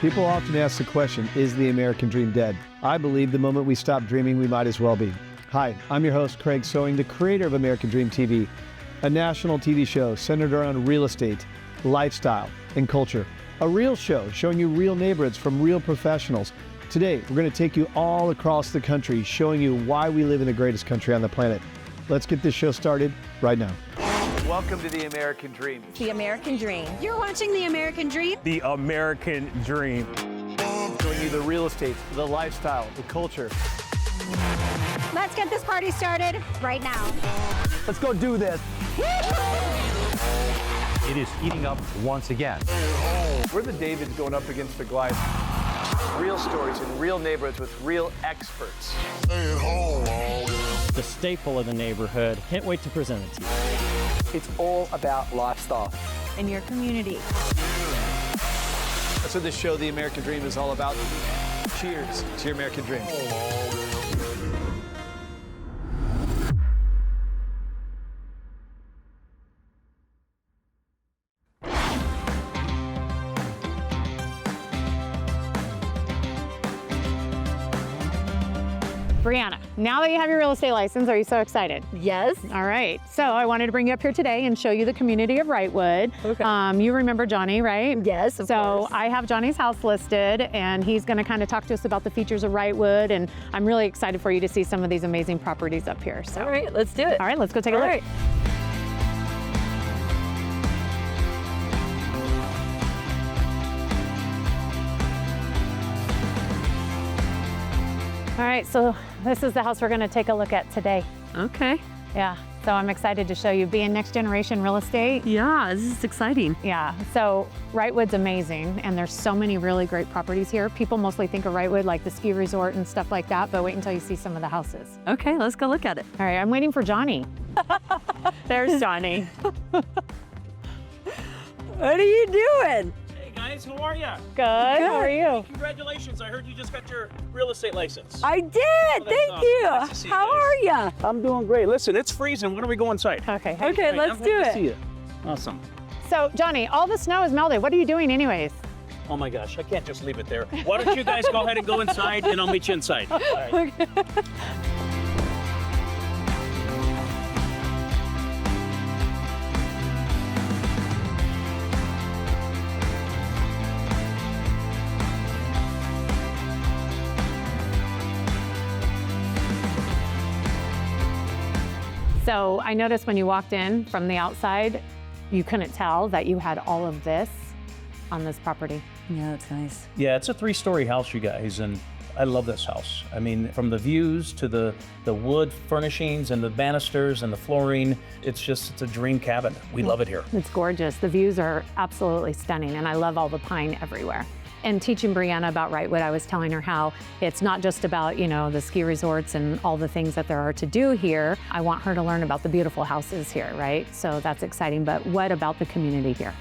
People often ask the question, is the American dream dead? I believe the moment we stop dreaming, we might as well be. Hi, I'm your host, Craig Sewing, the creator of American Dream TV, a national TV show centered around real estate, lifestyle, and culture. A real show showing you real neighborhoods from real professionals. Today, we're going to take you all across the country, showing you why we live in the greatest country on the planet. Let's get this show started right now. Welcome to the American Dream. The American Dream. You're watching The American Dream. The American Dream. Showing you the real estate, the lifestyle, the culture. Let's get this party started right now. Let's go do this. It is heating up once again. We're the Davids going up against the Goliath. Real stories in real neighborhoods with real experts. The staple of the neighborhood. Can't wait to present it to you. It's all about lifestyle. In your community. That's what this show, The American Dream, is all about. Cheers to your American Dream. Brianna, now that you have your real estate license, are you so excited? Yes. All right. So I wanted to bring you up here today and show you the community of Wrightwood. Okay. You remember Johnny, right? Yes, of course. So I have Johnny's house listed, and he's going to kind of talk to us about the features of Wrightwood, and I'm really excited for you to see some of these amazing properties up here. So. All right, let's do it. All right, let's go take a look. Right. All right, so this is the house we're going to take a look at today. Okay. Yeah, so I'm excited to show you. Being next generation real estate. Yeah, this is exciting. Yeah, so Wrightwood's amazing, and there's so many really great properties here. People mostly think of Wrightwood like the ski resort and stuff like that, but wait until you see some of the houses. Okay, let's go look at it. All right, I'm waiting for Johnny. There's Johnny. What are you doing? Hey guys, how are ya? Good, how are you? Congratulations, I heard you just got your real estate license. I did, that's thank awesome. you. Nice to see you How guys. are you? I'm doing great. Listen, it's freezing. Why don't we go inside? Okay. Okay, let's I'm do happy to it. see you. Awesome. So Johnny, all the snow is melted. What are you doing anyways? Oh my gosh, I can't just leave it there. Why don't you guys go ahead and go inside, and I'll meet you inside. All right. So I noticed when you walked in from the outside, you couldn't tell that you had all of this on this property. Yeah, that's nice. Yeah, it's a 3-story house, you guys, and I love this house. I mean, from the views to the wood furnishings and the banisters and the flooring, it's a dream cabin. We love it here. It's gorgeous. The views are absolutely stunning, and I love all the pine everywhere. And teaching Brianna about Wrightwood, I was telling her how it's not just about, the ski resorts and all the things that there are to do here. I want her to learn about the beautiful houses here, right? So that's exciting. But what about the community here?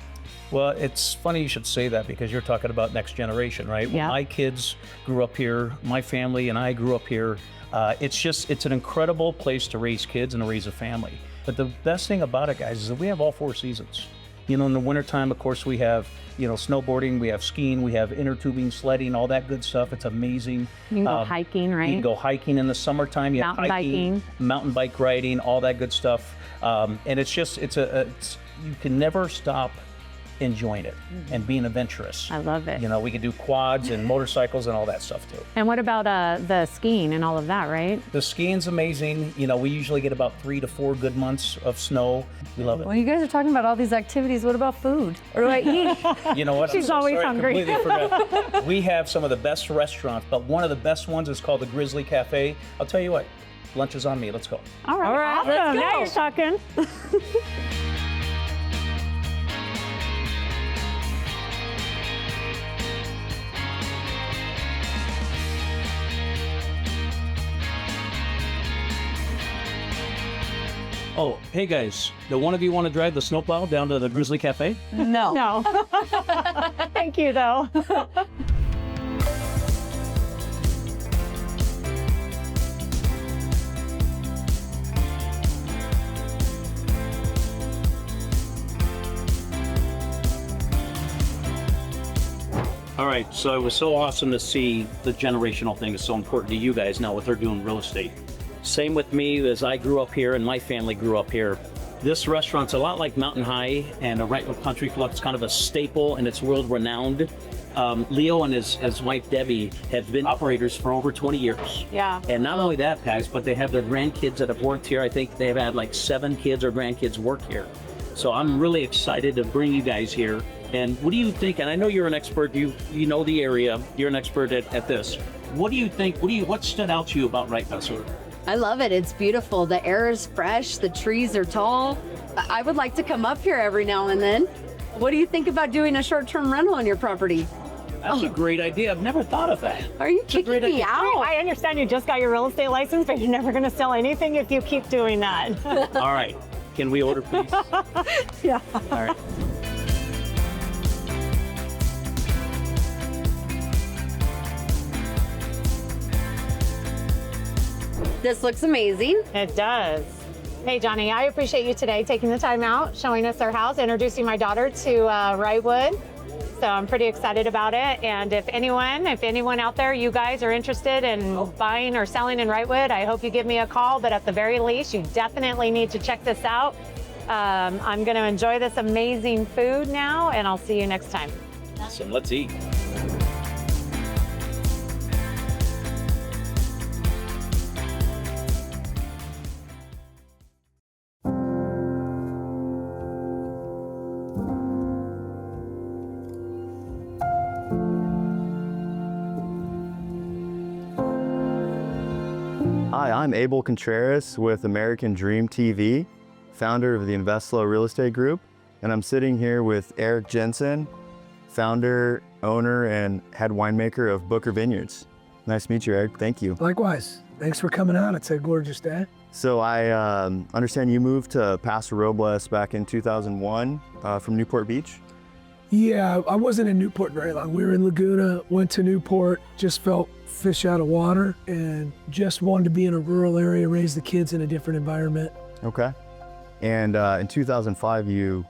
Well, it's funny you should say that because you're talking about next generation, right? Yeah. My kids grew up here, my family and I grew up here. It's an incredible place to raise kids and to raise a family. But the best thing about it, guys, is that we have all 4 seasons. In the wintertime, of course, we have, snowboarding, we have skiing, we have inner tubing, sledding, all that good stuff. It's amazing. You can go hiking, right? You can go hiking in the summertime. You Mountain have hiking, biking. mountain bike riding, all that good stuff. And it's you can never stop enjoying it and being adventurous. I love it. We can do quads and motorcycles and all that stuff too. And what about the skiing and all of that, right? The skiing's amazing. We usually get about 3 to 4 good months of snow. We love it. Well, you guys are talking about all these activities. What about food? Or do I eat? You know what? She's I'm so always sorry, I hungry. completely forgot. We have some of the best restaurants, but one of the best ones is called the Grizzly Cafe. I'll tell you what, lunch is on me. Let's go. All right, All right, awesome. let's Now go. you're talking. Oh, hey guys, do one of you want to drive the snowplow down to the Grizzly Cafe? No. No. Thank you, though. All right, so it was so awesome to see the generational thing is so important to you guys now what they're doing in real estate. Same with me as I grew up here and my family grew up here. This restaurant's a lot like Mountain High and a Wrightwood Country Club. It's kind of a staple and it's world renowned. Leo and his wife Debbie have been operators for over 20 years. Yeah. And not only that, guys, but they have their grandkids that have worked here. I think they've had like 7 kids or grandkids work here. So I'm really excited to bring you guys here. And what do you think? And I know you're an expert. You know the area. You're an expert at this. What do you think? What stood out to you about Wright Festival? I love it. It's beautiful. The air is fresh. The trees are tall. I would like to come up here every now and then. What do you think about doing a short-term rental on your property? That's a great idea. I've never thought of that. Are you kicking me out? I understand you just got your real estate license, but you're never going to sell anything if you keep doing that. All right. Can we order, please? Yeah. All right. This looks amazing. It does. Hey, Johnny, I appreciate you today taking the time out, showing us our house, introducing my daughter to Wrightwood. So I'm pretty excited about it. And if anyone out there, you guys are interested in buying or selling in Wrightwood, I hope you give me a call. But at the very least, you definitely need to check this out. I'm going to enjoy this amazing food now, and I'll see you next time. Awesome. Let's eat. Hi, I'm Abel Contreras with American Dream TV, founder of the Investlo Real Estate Group, and I'm sitting here with Eric Jensen, founder, owner, and head winemaker of Booker Vineyards. Nice to meet you, Eric. Thank you. Likewise. Thanks for coming out. It's a gorgeous day. So I understand you moved to Paso Robles back in 2001 from Newport Beach? Yeah, I wasn't in Newport very long. We were in Laguna, went to Newport, just felt fish out of water and just wanted to be in a rural area, raise the kids in a different environment. Okay. And in 2005, you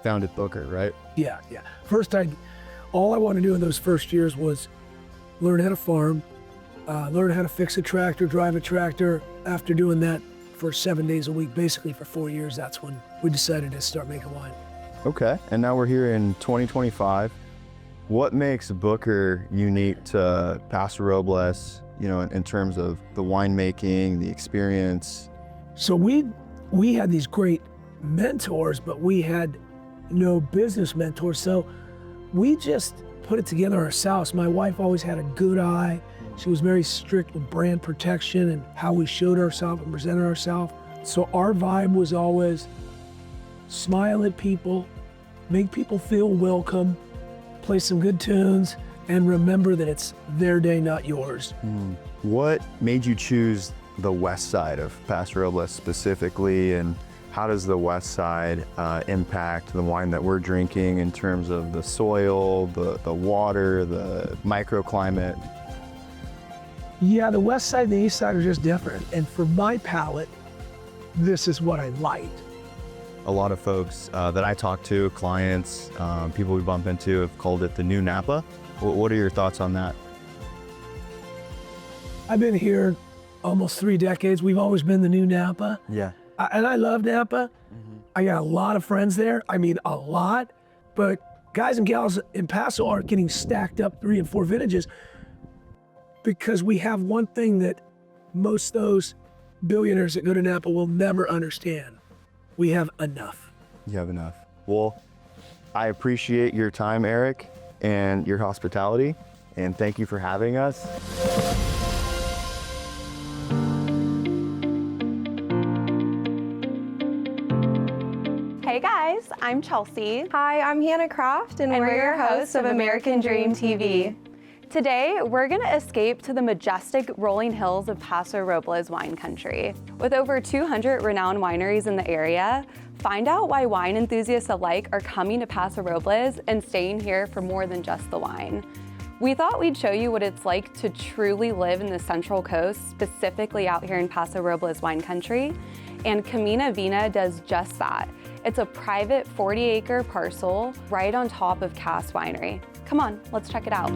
founded Booker, right? Yeah. First, all I wanted to do in those first years was learn how to farm, learn how to fix a tractor, drive a tractor. After doing that for 7 days a week, basically for 4 years, that's when we decided to start making wine. Okay, and now we're here in 2025. What makes Booker unique to Paso Robles, in terms of the winemaking, the experience? So we had these great mentors, but we had no business mentors. So we just put it together ourselves. My wife always had a good eye. She was very strict with brand protection and how we showed ourselves and presented ourselves. So our vibe was always smile at people, make people feel welcome, play some good tunes, and remember that it's their day, not yours. What made you choose the west side of Paso Robles specifically, and how does the west side impact the wine that we're drinking in terms of the soil, the water, the microclimate? Yeah, the west side and the east side are just different. And for my palate, this is what I liked. A lot of folks that I talk to, clients, people we bump into, have called it the new Napa. What are your thoughts on that? I've been here almost 3 decades. We've always been the new Napa. Yeah. And I love Napa. I got a lot of friends there. I mean, a lot. But guys and gals in Paso aren't getting stacked up 3 and 4 vintages because we have one thing that most of those billionaires that go to Napa will never understand. We have enough. You have enough. Well, I appreciate your time, Eric, and your hospitality, and thank you for having us. Hey guys, I'm Chelsea. Hi, I'm Hannah Croft, and we're your hosts of American Dream TV. Today, we're gonna escape to the majestic rolling hills of Paso Robles wine country. With over 200 renowned wineries in the area, find out why wine enthusiasts alike are coming to Paso Robles and staying here for more than just the wine. We thought we'd show you what it's like to truly live in the Central Coast, specifically out here in Paso Robles wine country, and Camina Vina does just that. It's a private 40-acre parcel right on top of Cass Winery. Come on, let's check it out.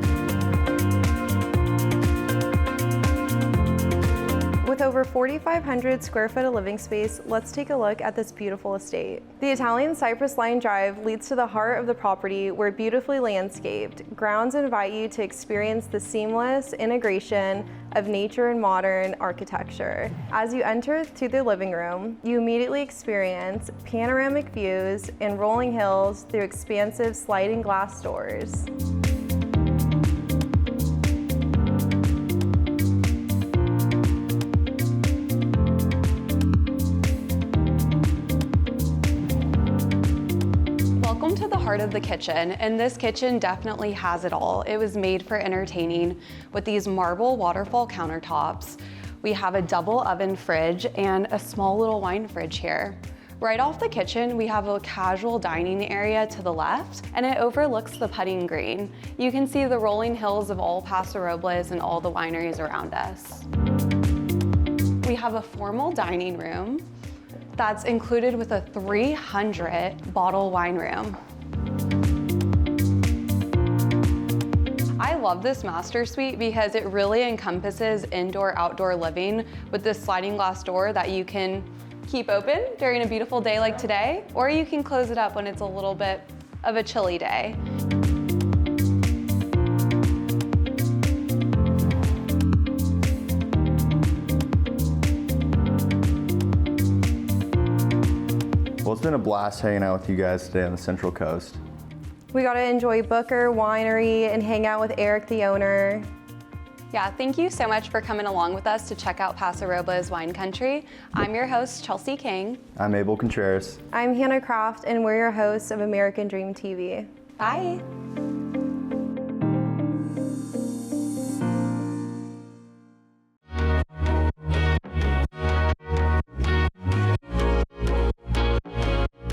With over 4,500 square foot of living space, let's take a look at this beautiful estate. The Italian Cypress Line Drive leads to the heart of the property where beautifully landscaped grounds invite you to experience the seamless integration of nature and modern architecture. As you enter through the living room, you immediately experience panoramic views and rolling hills through expansive sliding glass doors. Welcome to the heart of the kitchen, and this kitchen definitely has it all. It was made for entertaining with these marble waterfall countertops. We have a double oven fridge and a small little wine fridge here. Right off the kitchen, we have a casual dining area to the left, and it overlooks the putting green. You can see the rolling hills of all Paso Robles and all the wineries around us. We have a formal dining room that's included with a 300 bottle wine room. I love this master suite because it really encompasses indoor-outdoor living with this sliding glass door that you can keep open during a beautiful day like today, or you can close it up when it's a little bit of a chilly day. Well, it's been a blast hanging out with you guys today on the Central Coast. We got to enjoy Booker Winery and hang out with Eric, the owner. Yeah, thank you so much for coming along with us to check out Paso Robles Wine Country. I'm your host, Chelsea King. I'm Abel Contreras. I'm Hannah Croft, and we're your hosts of American Dream TV. Bye.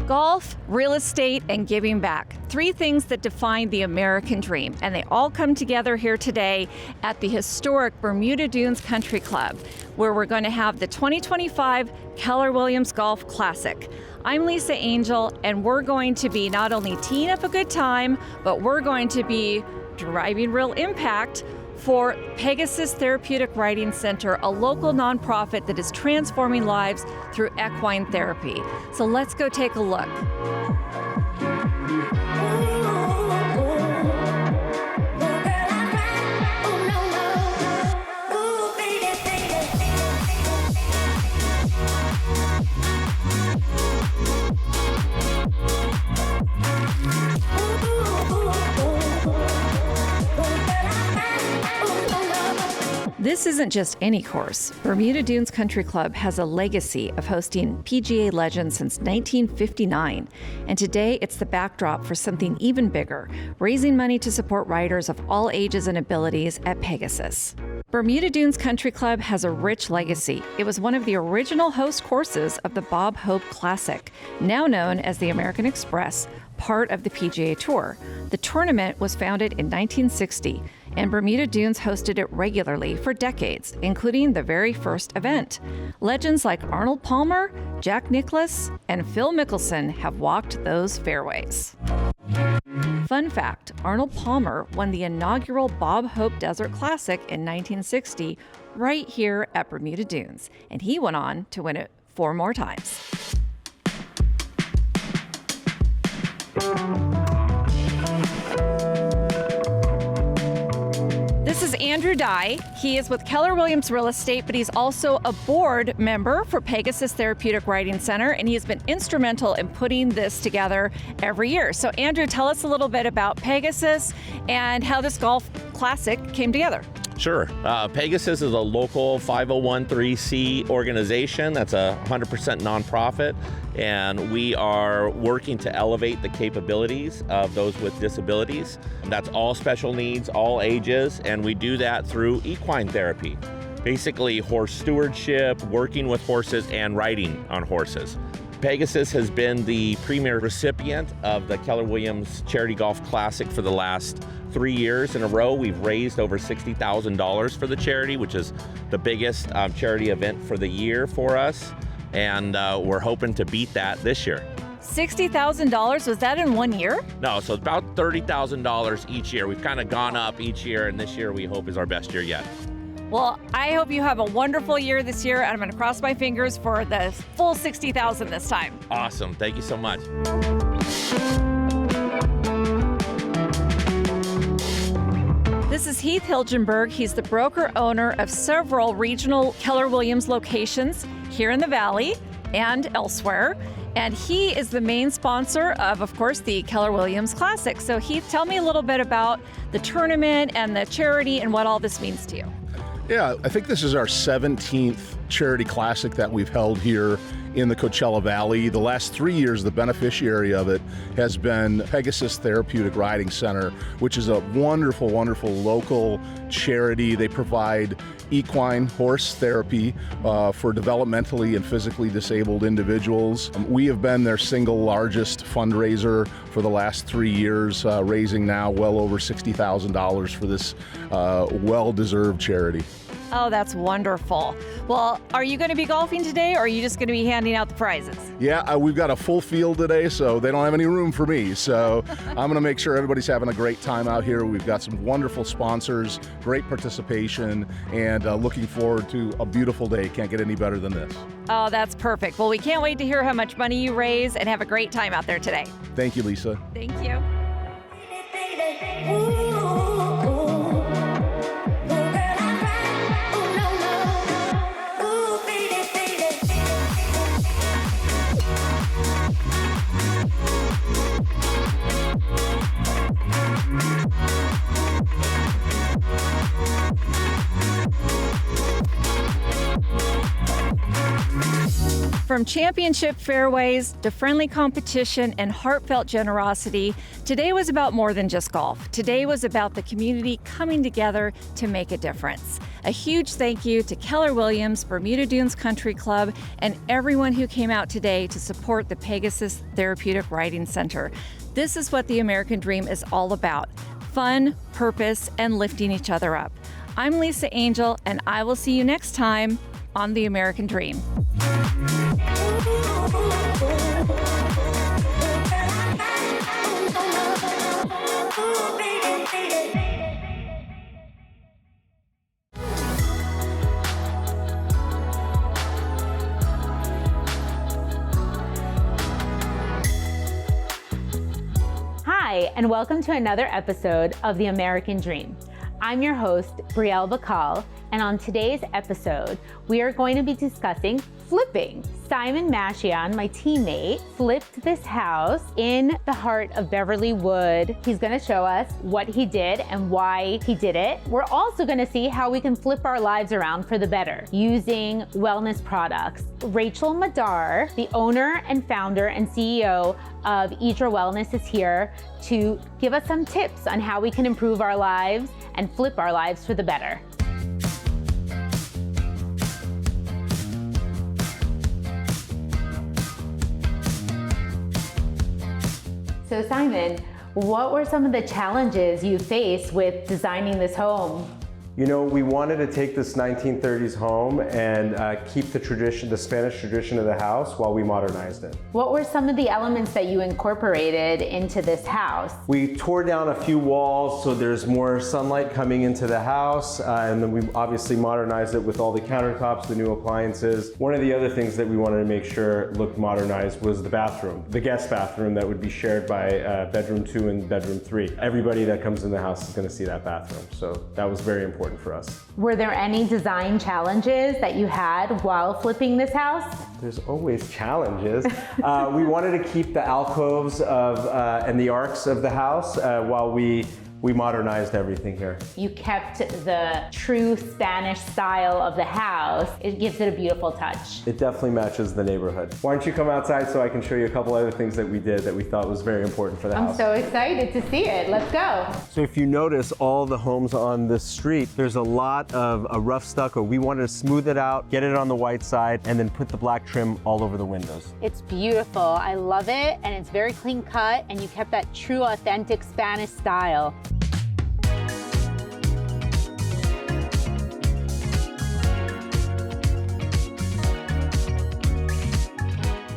Golf, real estate, and giving back. 3 things that define the American dream, and they all come together here today at the historic Bermuda Dunes Country Club, where we're going to have the 2025 Keller Williams Golf Classic. I'm Lisa Angel, and we're going to be not only teeing up a good time, but we're going to be driving real impact for Pegasus Therapeutic Riding Center, a local nonprofit that is transforming lives through equine therapy. So let's go take a look. This isn't just any course. Bermuda Dunes Country Club has a legacy of hosting PGA legends since 1959. And today it's the backdrop for something even bigger, raising money to support riders of all ages and abilities at Pegasus. Bermuda Dunes Country Club has a rich legacy. It was one of the original host courses of the Bob Hope Classic, now known as the American Express, part of the PGA Tour. The tournament was founded in 1960, and Bermuda Dunes hosted it regularly for decades, including the very first event. Legends like Arnold Palmer, Jack Nicklaus, and Phil Mickelson have walked those fairways. Fun fact, Arnold Palmer won the inaugural Bob Hope Desert Classic in 1960 right here at Bermuda Dunes, and he went on to win it 4 more times. This is Andrew Dye. He is with Keller Williams Real Estate, but he's also a board member for Pegasus Therapeutic Riding Center, and he has been instrumental in putting this together every year. So Andrew, tell us a little bit about Pegasus and how this golf classic came together. Sure. Pegasus is a local 501(c) organization that's a 100% nonprofit, and we are working to elevate the capabilities of those with disabilities. That's all special needs, all ages, and we do that through equine therapy. Basically, horse stewardship, working with horses, and riding on horses. Pegasus has been the premier recipient of the Keller Williams Charity Golf Classic for the last 3 years in a row. We've raised over $60,000 for the charity, which is the biggest charity event for the year for us. And we're hoping to beat that this year. $60,000, was that in 1 year? No, so it's about $30,000 each year. We've kind of gone up each year, and this year we hope is our best year yet. Well, I hope you have a wonderful year this year, and I'm going to cross my fingers for the full $60,000 this time. Awesome. Thank you so much. This is Heath Hilgenberg. He's the broker owner of several regional Keller Williams locations here in the Valley and elsewhere. And he is the main sponsor of course, the Keller Williams Classic. So Heath, tell me a little bit about the tournament and the charity and what all this means to you. Yeah, I think this is our 17th charity classic that we've held here in the Coachella Valley. The last 3 years, the beneficiary of it has been Pegasus Therapeutic Riding Center, which is a wonderful, wonderful local charity. They provide equine horse therapy for developmentally and physically disabled individuals. We have been their single largest fundraiser for the last 3 years, raising now well over $60,000 for this well-deserved charity. Oh, that's wonderful. Well, are you going to be golfing today, or are you just going to be handing out the prizes? Yeah, we've got a full field today, so they don't have any room for me. So I'm going to make sure everybody's having a great time out here. We've got some wonderful sponsors, great participation, and looking forward to a beautiful day. Can't get any better than this. Oh, that's perfect. Well, we can't wait to hear how much money you raise and have a great time out there today. Thank you, Lisa. Thank you. From championship fairways to friendly competition and heartfelt generosity, today was about more than just golf. Today was about the community coming together to make a difference. A huge thank you to Keller Williams, Bermuda Dunes Country Club, and everyone who came out today to support the Pegasus Therapeutic Riding Center. This is what the American Dream is all about: fun, purpose, and lifting each other up. I'm Lisa Angel, and I will see you next time on The American Dream. Hi, and welcome to another episode of The American Dream. I'm your host, Brielle Bacall, and on today's episode, we are going to be discussing flipping. Simon Mashian, my teammate, flipped this house in the heart of Beverly Wood. He's gonna show us what he did and why he did it. We're also gonna see how we can flip our lives around for the better using wellness products. Rachel Madar, the owner and founder and CEO of Idra Wellness, is here to give us some tips on how we can improve our lives and flip our lives for the better. So Simon, what were some of the challenges you faced with designing this home? You know, we wanted to take this 1930s home and keep the tradition, the Spanish tradition of the house while we modernized it. What were some of the elements that you incorporated into this house? We tore down a few walls so there's more sunlight coming into the house, and then we obviously modernized it with all the countertops, the new appliances. One of the other things that we wanted to make sure looked modernized was the bathroom, the guest bathroom that would be shared by bedroom 2 and bedroom 3. Everybody that comes in the house is going to see that bathroom, so that was very important for us. Were there any design challenges that you had while flipping this house? There's always challenges. We wanted to keep the alcoves and the arcs of the house while we modernized everything here. You kept the true Spanish style of the house. It gives it a beautiful touch. It definitely matches the neighborhood. Why don't you come outside so I can show you a couple other things that we did that we thought was very important for the house. I'm so excited to see it. Let's go. So if you notice all the homes on this street, there's a lot of a rough stucco. We wanted to smooth it out, get it on the white side, and then put the black trim all over the windows. It's beautiful. I love it, and it's very clean cut, and you kept that true, authentic Spanish style.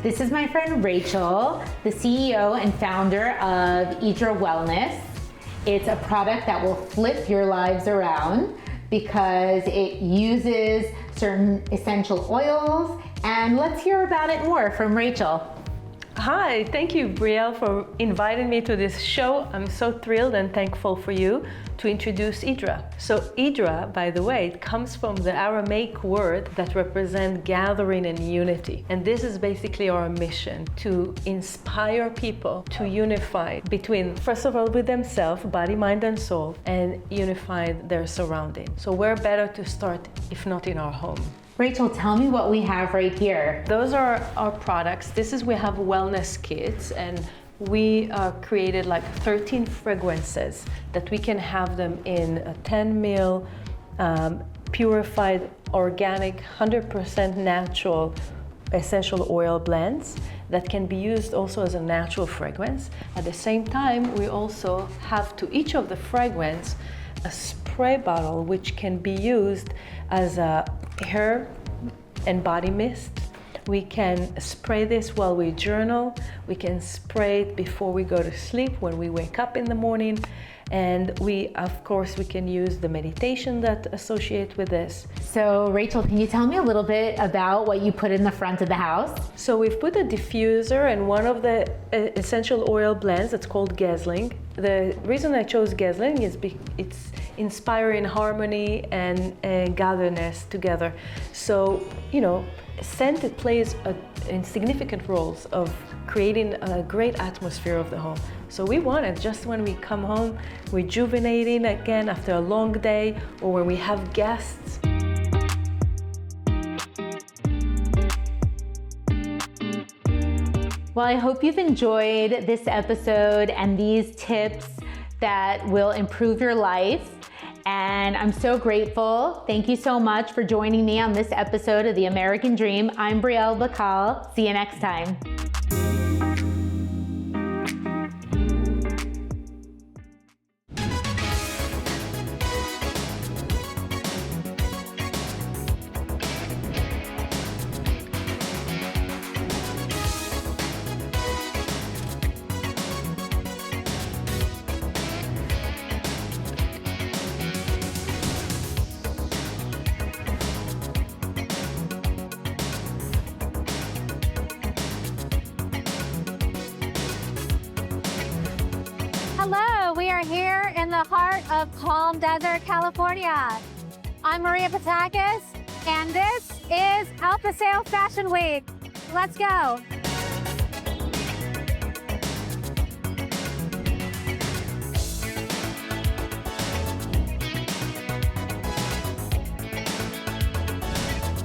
This is my friend Rachel, the CEO and founder of Idra Wellness. It's a product that will flip your lives around because it uses certain essential oils. And let's hear about it more from Rachel. Hi, thank you, Brielle, for inviting me to this show. I'm so thrilled and thankful for you to introduce Idra. So Idra, by the way, it comes from the Aramaic word that represents gathering and unity. And this is basically our mission, to inspire people to unify between, first of all, with themselves, body, mind, and soul, and unify their surroundings. So where better to start if not in our home? Rachel, tell me what we have right here. Those are our products. We have wellness kits, and we created like 13 fragrances that we can have them in a 10 ml purified, organic, 100% natural essential oil blends that can be used also as a natural fragrance. At the same time, we also have to each of the fragrance a spray bottle which can be used as a hair and body mist. We can spray this while we journal. We can spray it before we go to sleep, when we wake up in the morning. And we can use the meditation that associate with this. So Rachel, can you tell me a little bit about what you put in the front of the house? So we've put a diffuser and one of the essential oil blends that's called Gesling. The reason I chose Gesling is it's inspiring harmony and gatherness together. So, scent plays significant roles of creating a great atmosphere of the home. So we want it just when we come home, rejuvenating again after a long day, or when we have guests. Well, I hope you've enjoyed this episode and these tips that will improve your life. And I'm so grateful. Thank you so much for joining me on this episode of The American Dream. I'm Brielle Bacal. See you next time. Hello, we are here in the heart of Palm Desert, California. I'm Maria Patakis, and this is El Paseo Fashion Week. Let's go.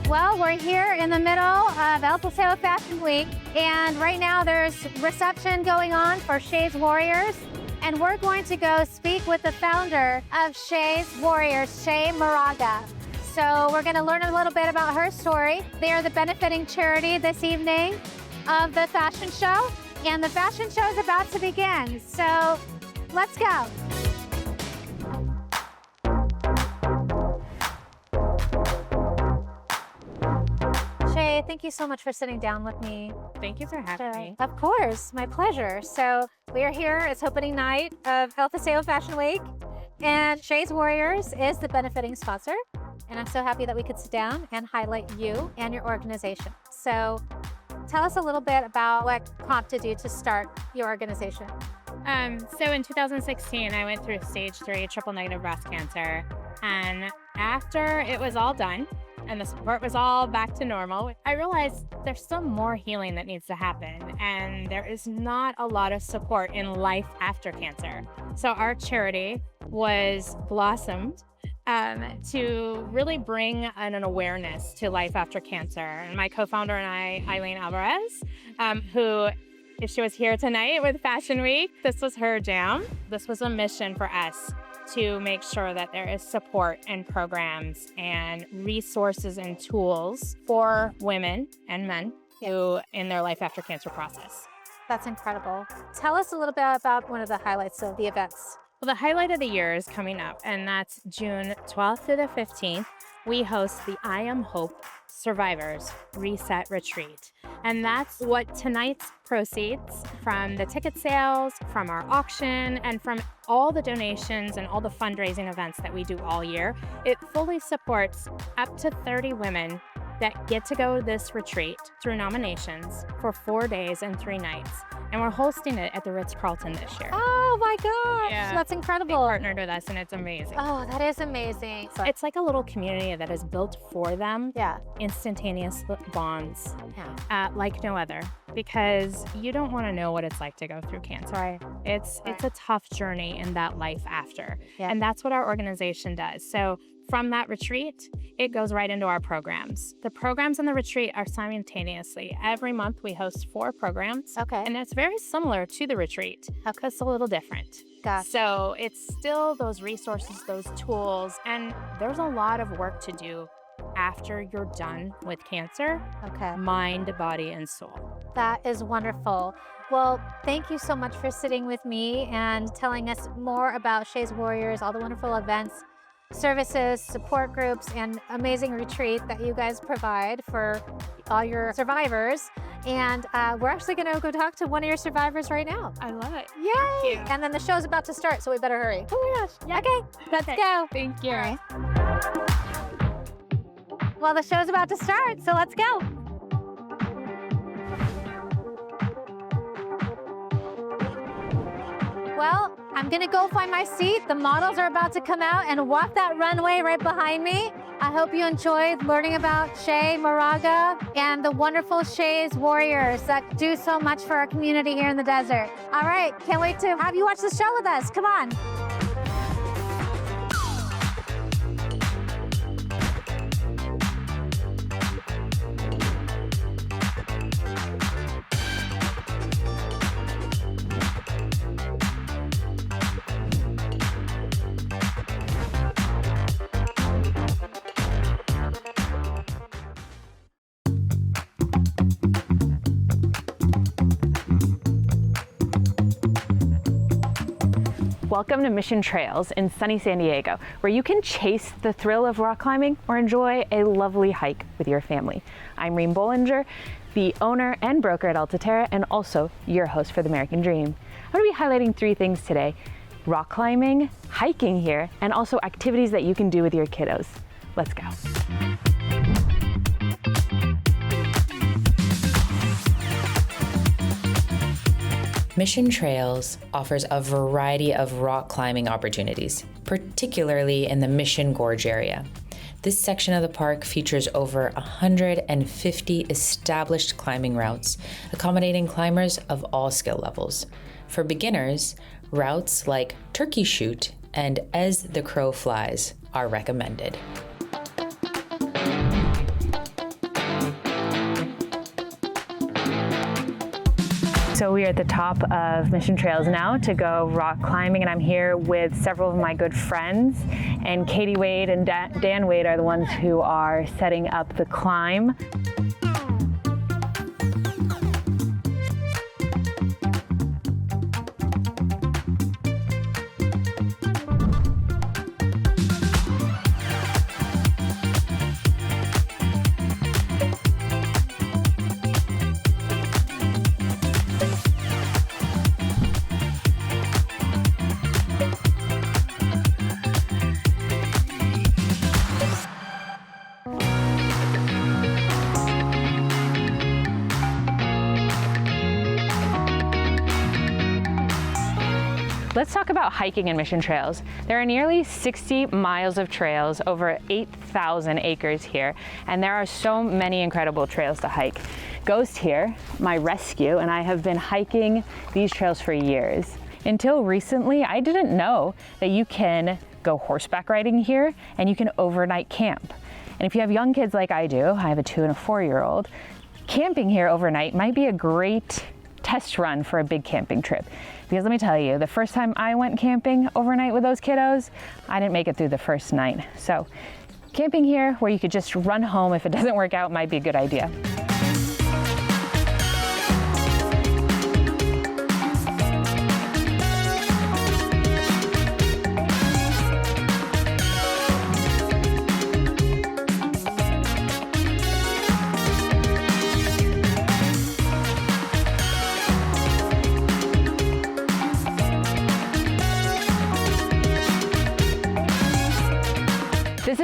Well, we're here in the middle of El Paseo Fashion Week, and right now there's reception going on for Shea's Warriors. And we're going to go speak with the founder of Shea's Warriors, Shea Moraga. So we're going to learn a little bit about her story. They are the benefiting charity this evening of the fashion show. And the fashion show is about to begin. So let's go. Shea, thank you so much for sitting down with me. Thank you for having me. Of course, my pleasure. So we are here, it's opening night of El Paseo Fashion Week, and Shea's Warriors is the benefiting sponsor. And I'm so happy that we could sit down and highlight you and your organization. So tell us a little bit about what prompted you to start your organization. So in 2016, I went through stage 3 triple negative breast cancer. And after it was all done, and the support was all back to normal, I realized there's still more healing that needs to happen, and there is not a lot of support in life after cancer. So our charity was blossomed to really bring an awareness to life after cancer. And my co-founder and I, Eileen Alvarez, who, if she was here tonight with Fashion Week, this was her jam. This was a mission for us to make sure that there is support and programs and resources and tools for women and men who in their life after cancer process. That's incredible. Tell us a little bit about one of the highlights of the events. Well, the highlight of the year is coming up, and that's June 12th to the 15th. We host the I Am Hope Survivors Reset Retreat. And that's what tonight's proceeds from the ticket sales, from our auction, and from all the donations and all the fundraising events that we do all year. It fully supports up to 30 women that get to go to this retreat through nominations for 4 days and 3 nights. And we're hosting it at the Ritz-Carlton this year. Oh my gosh, Yeah. that's incredible. They partnered with us and it's amazing. Oh, that is amazing. It's like a little community that is built for them. Yeah. Instantaneous bonds. Yeah. Like no other. Because you don't want to know what it's like to go through cancer. Right. It's a tough journey in that life after. Yeah. And that's what our organization does. So from that retreat, it goes right into our programs. The programs in the retreat are simultaneously. Every month we host 4 programs. Okay. And it's very similar to the retreat. Okay. It's a little different. Gotcha. So it's still those resources, those tools, and there's a lot of work to do after you're done with cancer. Okay. Mind, body, and soul. That is wonderful. Well, thank you so much for sitting with me and telling us more about Shays Warriors, all the wonderful events, services, support groups, and amazing retreat that you guys provide for all your survivors. And we're actually going to go talk to one of your survivors right now. I love it. Yay! And then the show's about to start, so we better hurry. Oh my gosh. Yeah. Okay, let's go. Thank you. All right. Well, the show's about to start, so let's go. Well, I'm gonna go find my seat. The models are about to come out and walk that runway right behind me. I hope you enjoyed learning about Shay Moraga and the wonderful Shays Warriors that do so much for our community here in the desert. All right, can't wait to have you watch the show with us. Come on. Welcome to Mission Trails in sunny San Diego, where you can chase the thrill of rock climbing or enjoy a lovely hike with your family. I'm Reem Bollinger, the owner and broker at Altaterra, and also your host for the American Dream. I'm going to be highlighting 3 things today: rock climbing, hiking here, and also activities that you can do with your kiddos. Let's go. Mission Trails offers a variety of rock climbing opportunities, particularly in the Mission Gorge area. This section of the park features over 150 established climbing routes, accommodating climbers of all skill levels. For beginners, routes like Turkey Shoot and As the Crow Flies are recommended. So we are at the top of Mission Trails now to go rock climbing, and I'm here with several of my good friends. And Katie Wade and Dan Wade are the ones who are setting up the climb. Let's talk about hiking in Mission Trails. There are nearly 60 miles of trails, over 8,000 acres here, and there are so many incredible trails to hike. Ghost here, my rescue, and I have been hiking these trails for years. Until recently, I didn't know that you can go horseback riding here and you can overnight camp. And if you have young kids like I do, I have a 2- and a 4-year-old, camping here overnight might be a great test run for a big camping trip. Because let me tell you, the first time I went camping overnight with those kiddos, I didn't make it through the first night. So camping here where you could just run home if it doesn't work out might be a good idea.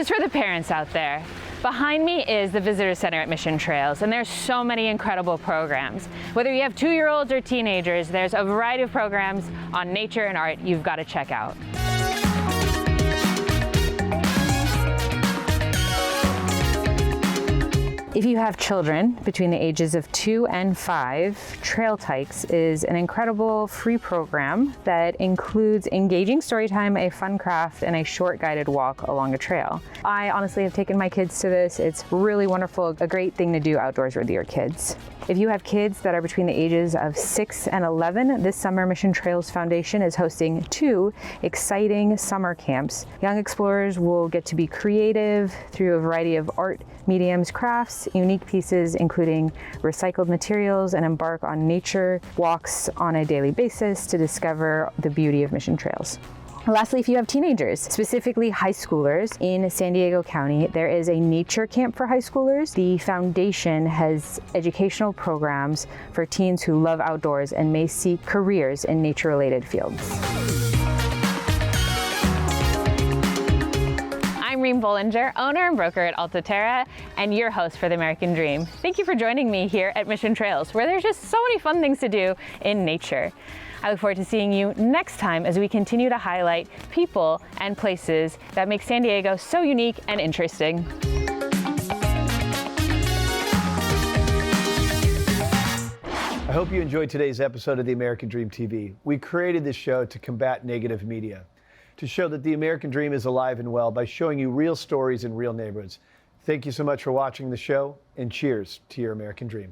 is for the parents out there. Behind me is the Visitor Center at Mission Trails, and there's so many incredible programs. Whether you have 2-year-olds or teenagers, there's a variety of programs on nature and art you've got to check out. If you have children between the ages of 2 and 5, Trail Tykes is an incredible free program that includes engaging story time, a fun craft, and a short guided walk along a trail. I honestly have taken my kids to this. It's really wonderful, a great thing to do outdoors with your kids. If you have kids that are between the ages of 6 and 11, this summer Mission Trails Foundation is hosting 2 exciting summer camps. Young explorers will get to be creative through a variety of art, mediums, crafts, unique pieces, including recycled materials, and embark on nature walks on a daily basis to discover the beauty of Mission Trails. Lastly, if you have teenagers, specifically high schoolers in San Diego County, there is a nature camp for high schoolers. The foundation has educational programs for teens who love outdoors and may seek careers in nature-related fields. I'm Reem Bollinger, owner and broker at Altaterra, and your host for the American Dream. Thank you for joining me here at Mission Trails, where there's just so many fun things to do in nature. I look forward to seeing you next time as we continue to highlight people and places that make San Diego so unique and interesting. I hope you enjoyed today's episode of the American Dream TV. We created this show to combat negative media, to show that the American Dream is alive and well by showing you real stories in real neighborhoods. Thank you so much for watching the show, and cheers to your American Dream.